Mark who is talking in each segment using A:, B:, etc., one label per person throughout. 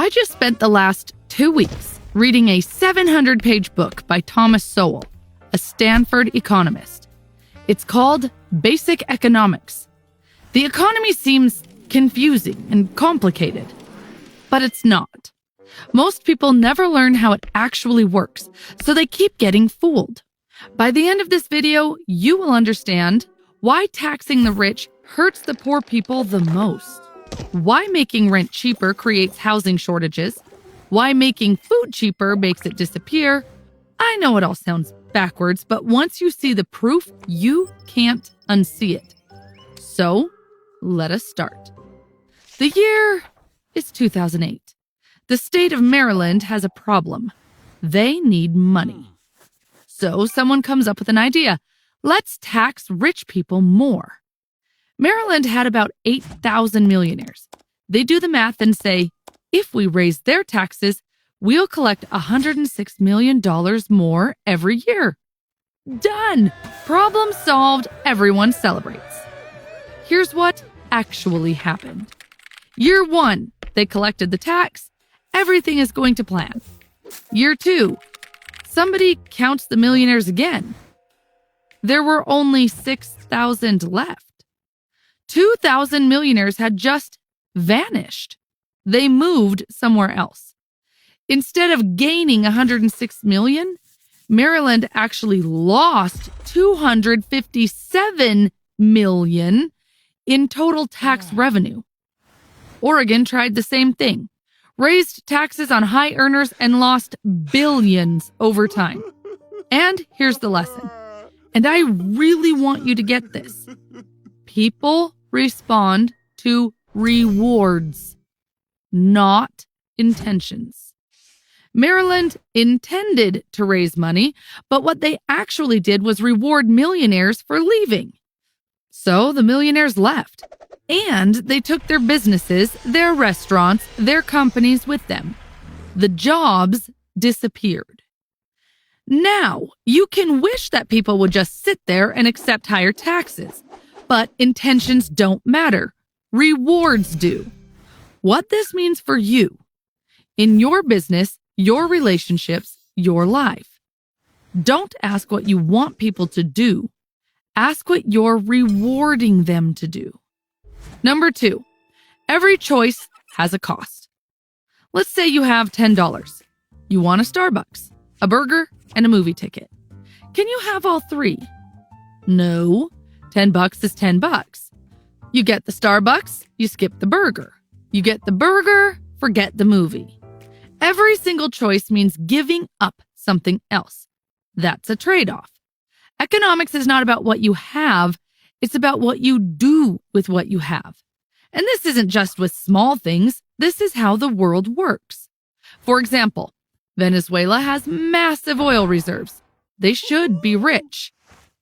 A: I just spent the last 2 weeks reading a 700-page book by Thomas Sowell, a Stanford economist. It's called Basic Economics. The economy seems confusing and complicated, but it's not. Most people never learn how it actually works, so they keep getting fooled. By the end of this video, you will understand why taxing the rich hurts the poor people the most, why making rent cheaper creates housing shortages, why making food cheaper makes it disappear. I know it all sounds backwards, but once you see the proof, you can't unsee it. So, let us start. The year is 2008. The state of Maryland has a problem. They need money. So someone comes up with an idea. Let's tax rich people more. Maryland had about 8,000 millionaires. They do the math and say, if we raise their taxes, we'll collect $106 million more every year. Done! Problem solved. Everyone celebrates. Here's what actually happened. Year 1, they collected the tax. Everything is going to plan. Year 2, somebody counts the millionaires again. There were only 6,000 left. 2,000 millionaires had just vanished. They moved somewhere else. Instead of gaining 106 million, Maryland actually lost 257 million in total tax revenue. Oregon tried the same thing, raised taxes on high earners and lost billions over time. And here's the lesson. And I really want you to get this. People respond to rewards, not intentions. Maryland intended to raise money, but what they actually did was reward millionaires for leaving. So the millionaires left, and they took their businesses, their restaurants, their companies with them. The jobs disappeared. Now, you can wish that people would just sit there and accept higher taxes, but intentions don't matter. Rewards do. What this means for you, in your business, your relationships, your life. Don't ask what you want people to do. Ask what you're rewarding them to do. Number 2, every choice has a cost. Let's say you have $10. You want a Starbucks, a burger, and a movie ticket. Can you have all 3? No. $10 is $10. You get the Starbucks, you skip the burger. You get the burger, forget the movie. Every single choice means giving up something else. That's a trade-off. Economics is not about what you have, it's about what you do with what you have. And this isn't just with small things, this is how the world works. For example, Venezuela has massive oil reserves. They should be rich,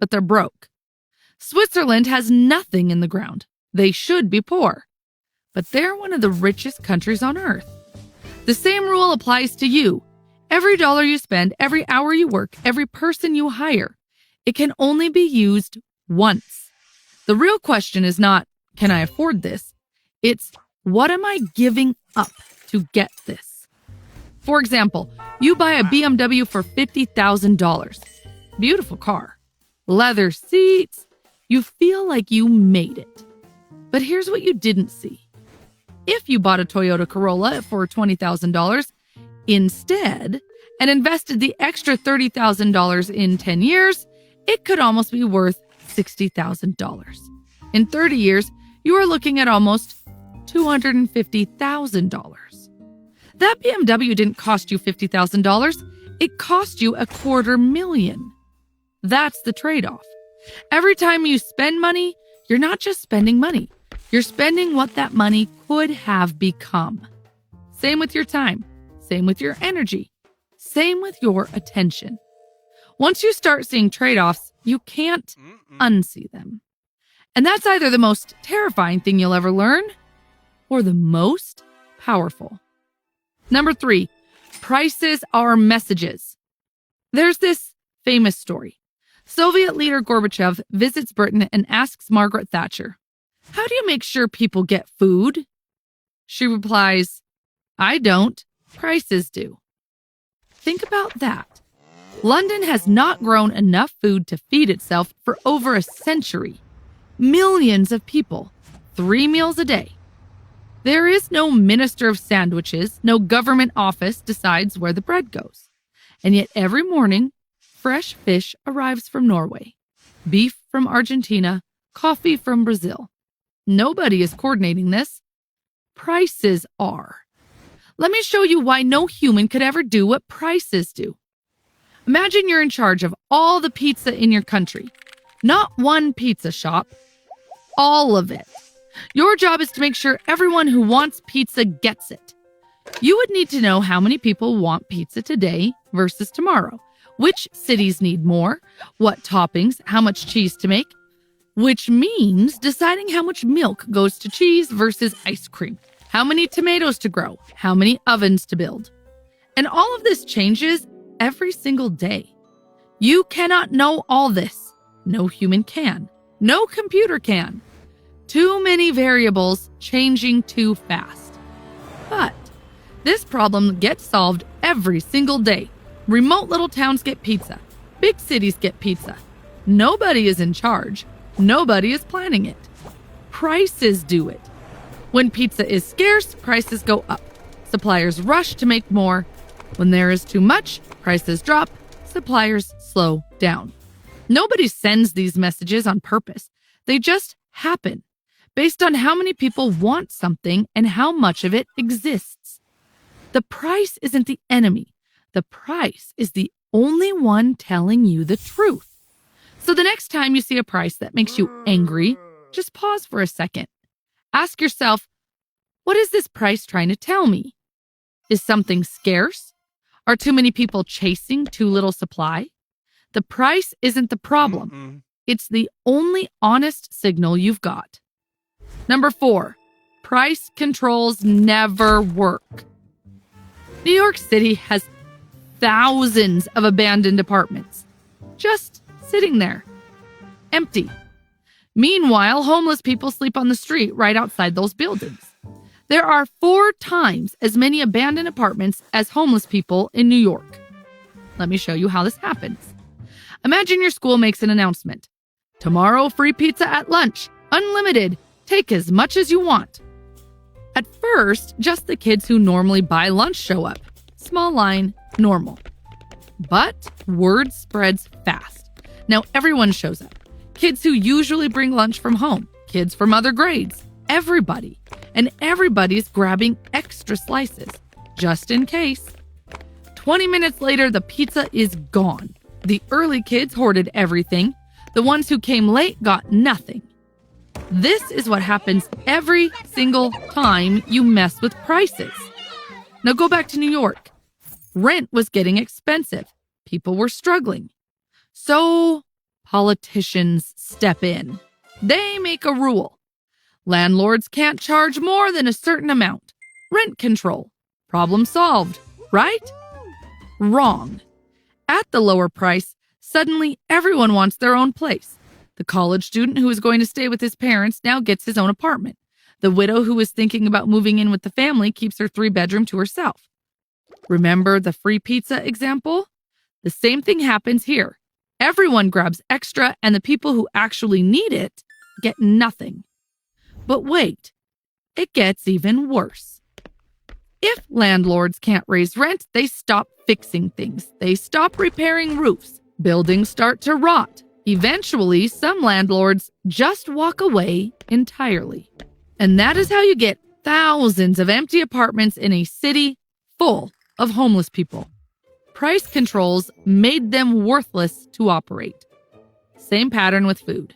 A: but they're broke. Switzerland has nothing in the ground. They should be poor, but they're one of the richest countries on earth. The same rule applies to you. Every dollar you spend, every hour you work, every person you hire, it can only be used once. The real question is not, can I afford this? It's, what am I giving up to get this? For example, you buy a BMW for $50,000. Beautiful car. Leather seats. You feel like you made it. But here's what you didn't see. If you bought a Toyota Corolla for $20,000 instead and invested the extra $30,000 in 10 years, it could almost be worth $60,000. In 30 years, you are looking at almost $250,000. That BMW didn't cost you $50,000. It cost you $250,000. That's the trade-off. Every time you spend money, you're not just spending money. You're spending what that money could have become. Same with your time. Same with your energy. Same with your attention. Once you start seeing trade-offs, you can't unsee them. And that's either the most terrifying thing you'll ever learn or the most powerful. Number 3, prices are messages. There's this famous story. Soviet leader Gorbachev visits Britain and asks Margaret Thatcher, "How do you make sure people get food?" She replies, I don't. Prices do. Think about that. London has not grown enough food to feed itself for over a century. Millions of people, 3 meals a day. There is no minister of sandwiches, no government office decides where the bread goes. And yet every morning, fresh fish arrives from Norway, beef from Argentina, coffee from Brazil. Nobody is coordinating this. Prices are. Let me show you why no human could ever do what prices do. Imagine you're in charge of all the pizza in your country. Not one pizza shop, all of it. Your job is to make sure everyone who wants pizza gets it. You would need to know how many people want pizza today versus tomorrow, which cities need more, what toppings, how much cheese to make, which means deciding how much milk goes to cheese versus ice cream, how many tomatoes to grow, how many ovens to build. And all of this changes every single day. You cannot know all this. No human can. No computer can. Too many variables changing too fast. But this problem gets solved every single day. Remote little towns get pizza. Big cities get pizza. Nobody is in charge. Nobody is planning it. Prices do it. When pizza is scarce, prices go up. Suppliers rush to make more. When there is too much, prices drop. Suppliers slow down. Nobody sends these messages on purpose. They just happen based on how many people want something and how much of it exists. The price isn't the enemy. The price is the only one telling you the truth. So the next time you see a price that makes you angry, just pause for a second. Ask yourself, what is this price trying to tell me? Is something scarce? Are too many people chasing too little supply? The price isn't the problem. It's the only honest signal you've got. Number 4, price controls never work. New York City has thousands of abandoned apartments, just sitting there, empty. Meanwhile, homeless people sleep on the street right outside those buildings. There are 4 times as many abandoned apartments as homeless people in New York. Let me show you how this happens. Imagine your school makes an announcement. Tomorrow, free pizza at lunch, unlimited. Take as much as you want. At first, just the kids who normally buy lunch show up. Small line, normal. But word spreads fast. Now everyone shows up. Kids who usually bring lunch from home, kids from other grades, everybody. And everybody's grabbing extra slices, just in case. 20 minutes later, the pizza is gone. The early kids hoarded everything. The ones who came late got nothing. This is what happens every single time you mess with prices. Now go back to New York. Rent was getting expensive. People were struggling. So politicians step in. They make a rule. Landlords can't charge more than a certain amount. Rent control. Problem solved, right? Wrong. At the lower price, suddenly everyone wants their own place. The college student who is going to stay with his parents now gets his own apartment. The widow who is thinking about moving in with the family keeps her 3-bedroom to herself. Remember the free pizza example? The same thing happens here. Everyone grabs extra, and the people who actually need it get nothing. But wait, it gets even worse. If landlords can't raise rent, they stop fixing things. They stop repairing roofs. Buildings start to rot. Eventually, some landlords just walk away entirely. And that is how you get thousands of empty apartments in a city full of homeless people. Price controls made them worthless to operate. Same pattern with food.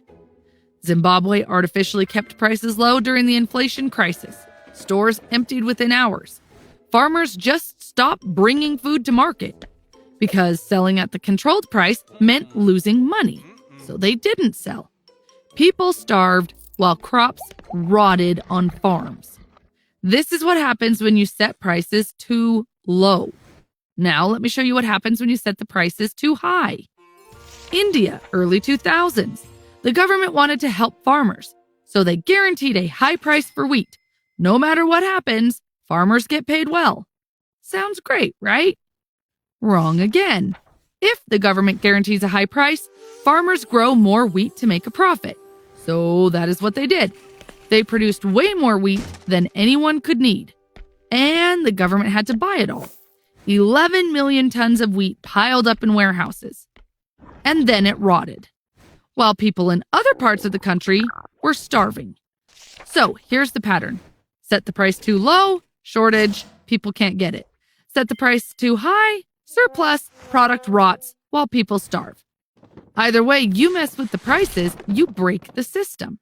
A: Zimbabwe artificially kept prices low during the inflation crisis. Stores emptied within hours. Farmers just stopped bringing food to market because selling at the controlled price meant losing money. So they didn't sell. People starved while crops rotted on farms. This is what happens when you set prices too low. Now let me show you what happens when you set the prices too high. India, early 2000s. The government wanted to help farmers, so they guaranteed a high price for wheat. No matter what happens, Farmers get paid well. Sounds great, right? Wrong again. If the government guarantees a high price, farmers grow more wheat to make a profit. So that is what they did. They produced way more wheat than anyone could need. And the government had to buy it all. 11 million tons of wheat piled up in warehouses. And then it rotted, while people in other parts of the country were starving. So here's the pattern. Set the price too low, shortage, people can't get it. Set the price too high, surplus, product rots while people starve. Either way you mess with the prices, you break the system.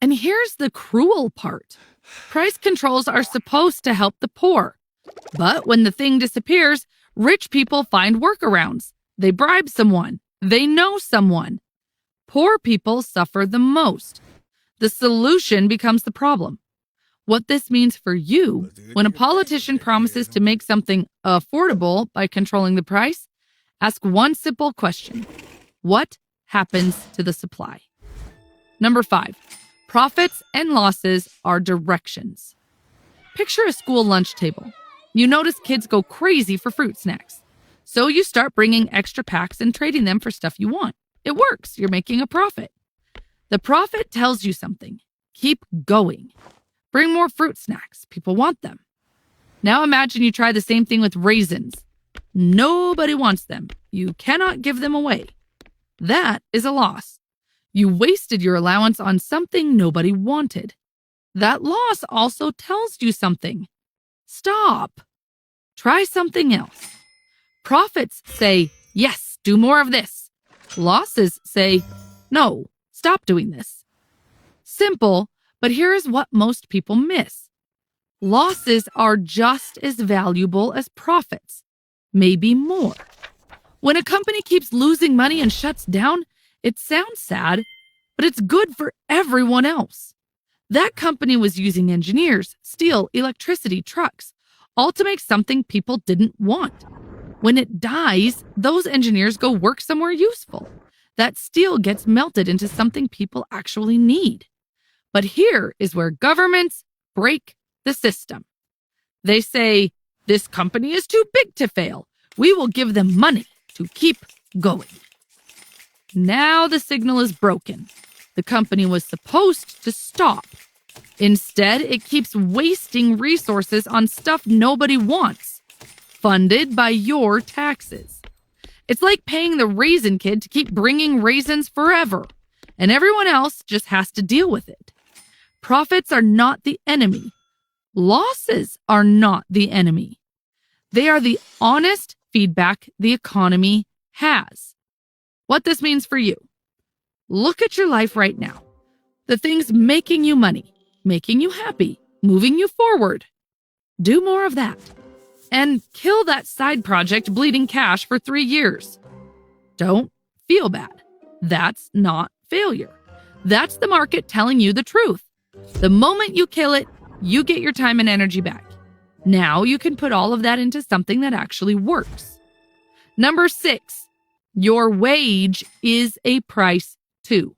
A: And here's the cruel part. Price controls are supposed to help the poor. But when the thing disappears, rich people find workarounds. They bribe someone. They know someone. Poor people suffer the most. The solution becomes the problem. What this means for you, when a politician promises to make something affordable by controlling the price, ask one simple question. What happens to the supply? Number 5, profits and losses are directions. Picture a school lunch table. You notice kids go crazy for fruit snacks. So you start bringing extra packs and trading them for stuff you want. It works. You're making a profit. The profit tells you something. Keep going. Bring more fruit snacks. People want them. Now imagine you try the same thing with raisins. Nobody wants them. You cannot give them away. That is a loss. You wasted your allowance on something nobody wanted. That loss also tells you something. Stop. Try something else. Profits say, yes, do more of this. Losses say, no, stop doing this. Simple, but here is what most people miss. Losses are just as valuable as profits, maybe more. When a company keeps losing money and shuts down, it sounds sad, but it's good for everyone else. That company was using engineers, steel, electricity, trucks, all to make something people didn't want. When it dies, those engineers go work somewhere useful. That steel gets melted into something people actually need. But here is where governments break the system. They say, this company is too big to fail. We will give them money to keep going. Now the signal is broken. The company was supposed to stop. Instead, it keeps wasting resources on stuff nobody wants, funded by your taxes. It's like paying the raisin kid to keep bringing raisins forever, and everyone else just has to deal with it. Profits are not the enemy. Losses are not the enemy. They are the honest feedback the economy has. What this means for you. Look at your life right now. The things making you money, making you happy, moving you forward. Do more of that. And kill that side project bleeding cash for 3 years. Don't feel bad. That's not failure. That's the market telling you the truth. The moment you kill it, you get your time and energy back. Now you can put all of that into something that actually works. Number 6, your wage is a price too.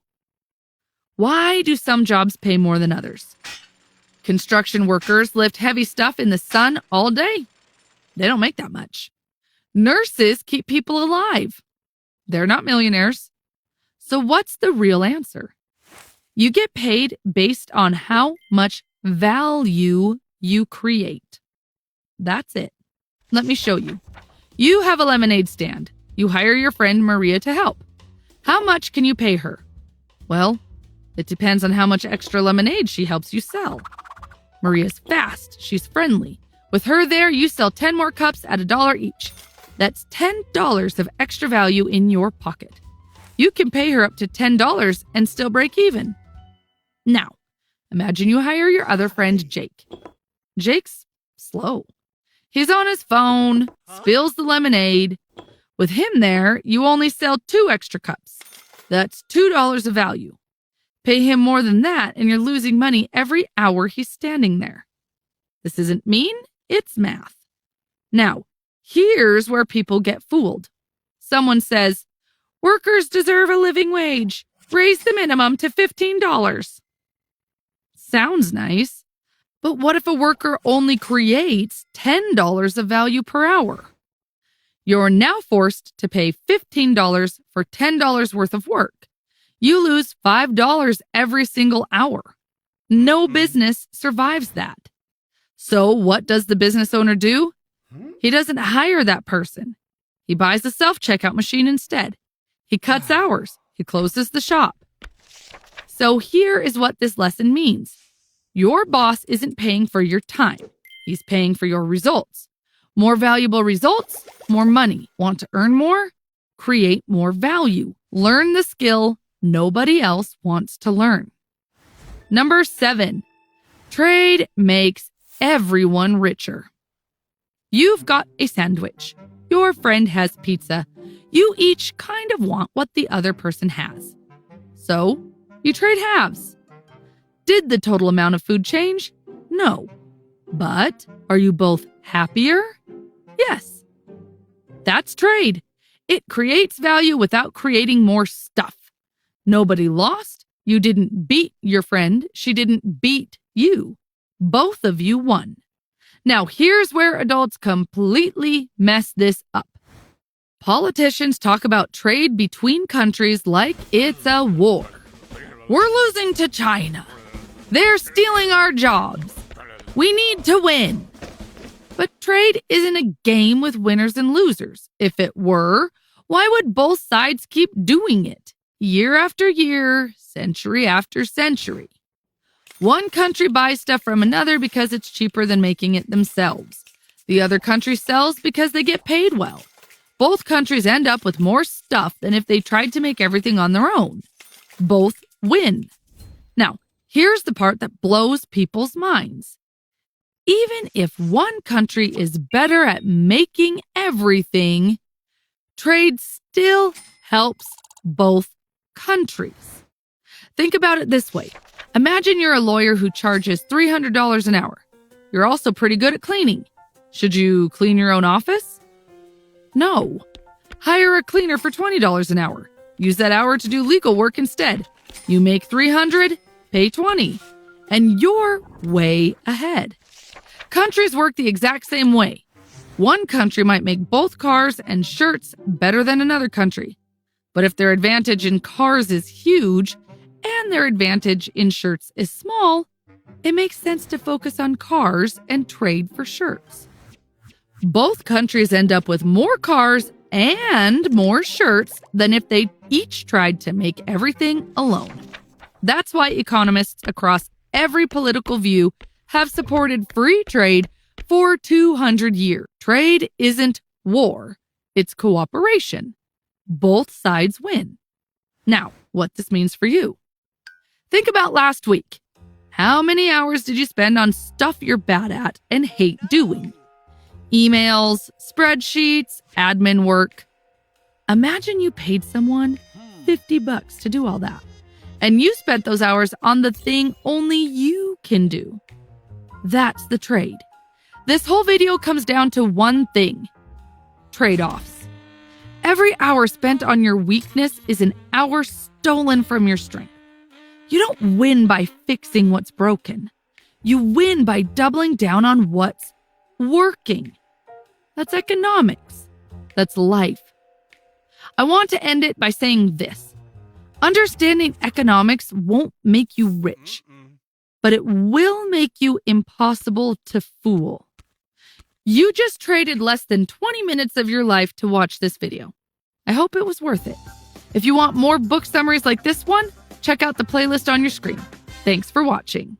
A: Why do some jobs pay more than others? Construction workers lift heavy stuff in the sun all day. They don't make that much. Nurses keep people alive. They're not millionaires. So what's the real answer? You get paid based on how much value you create. That's it. Let me show you. You have a lemonade stand. You hire your friend Maria to help. How much can you pay her? Well, it depends on how much extra lemonade she helps you sell. Maria's fast. She's friendly. With her there, you sell 10 more cups at $1 each. That's $10 of extra value in your pocket. You can pay her up to $10 and still break even. Now, imagine you hire your other friend, Jake. Jake's slow. He's on his phone, spills the lemonade. With him there, you only sell 2 extra cups. That's $2 of value. Pay him more than that, and you're losing money every hour he's standing there. This isn't mean, it's math. Now, here's where people get fooled. Someone says, workers deserve a living wage. Raise the minimum to $15. Sounds nice, But what if a worker only creates $10 of value per hour? You're now forced to pay $15 for $10 worth of work. You lose $5 every single hour. No business survives that. So what does the business owner do? He doesn't hire that person. He buys a self-checkout machine instead. He cuts hours. He closes the shop. So here is what this lesson means. Your boss isn't paying for your time. He's paying for your results. More valuable results, more money. Want to earn more? Create more value. Learn the skill nobody else wants to learn. Number 7, trade makes everyone richer. You've got a sandwich. Your friend has pizza. You each kind of want what the other person has. So, you trade halves. Did the total amount of food change? No. But are you both happier? Yes. That's trade. It creates value without creating more stuff. Nobody lost. You didn't beat your friend. She didn't beat you. Both of you won. Now, here's where adults completely mess this up. Politicians talk about trade between countries like it's a war. We're losing to China. They're stealing our jobs. We need to win. But trade isn't a game with winners and losers. If it were, why would both sides keep doing it? Year after year, century after century. One country buys stuff from another because it's cheaper than making it themselves. The other country sells because they get paid well. Both countries end up with more stuff than if they tried to make everything on their own. Both win. Now, here's the part that blows people's minds. Even if one country is better at making everything, trade still helps both countries. Think about it this way. Imagine you're a lawyer who charges $300 an hour. You're also pretty good at cleaning. Should you clean your own office? No. Hire a cleaner for $20 an hour. Use that hour to do legal work instead. You make $300, pay $20, and you're way ahead. Countries work the exact same way. One country might make both cars and shirts better than another country. But if their advantage in cars is huge and their advantage in shirts is small, it makes sense to focus on cars and trade for shirts. Both countries end up with more cars and more shirts than if they each tried to make everything alone. That's why economists across every political view have supported free trade for 200 years. Trade isn't war, it's cooperation. Both sides win. Now, what this means for you. Think about last week. How many hours did you spend on stuff you're bad at and hate doing? Emails, spreadsheets, admin work. Imagine you paid someone $50 to do all that, and you spent those hours on the thing only you can do. That's the trade. This whole video comes down to one thing: trade-offs. Every hour spent on your weakness is an hour stolen from your strength. You don't win by fixing what's broken. You win by doubling down on what's working. That's economics. That's life. I want to end it by saying this. Understanding economics won't make you rich, but it will make you impossible to fool. You just traded less than 20 minutes of your life to watch this video. I hope it was worth it. If you want more book summaries like this one, check out the playlist on your screen. Thanks for watching.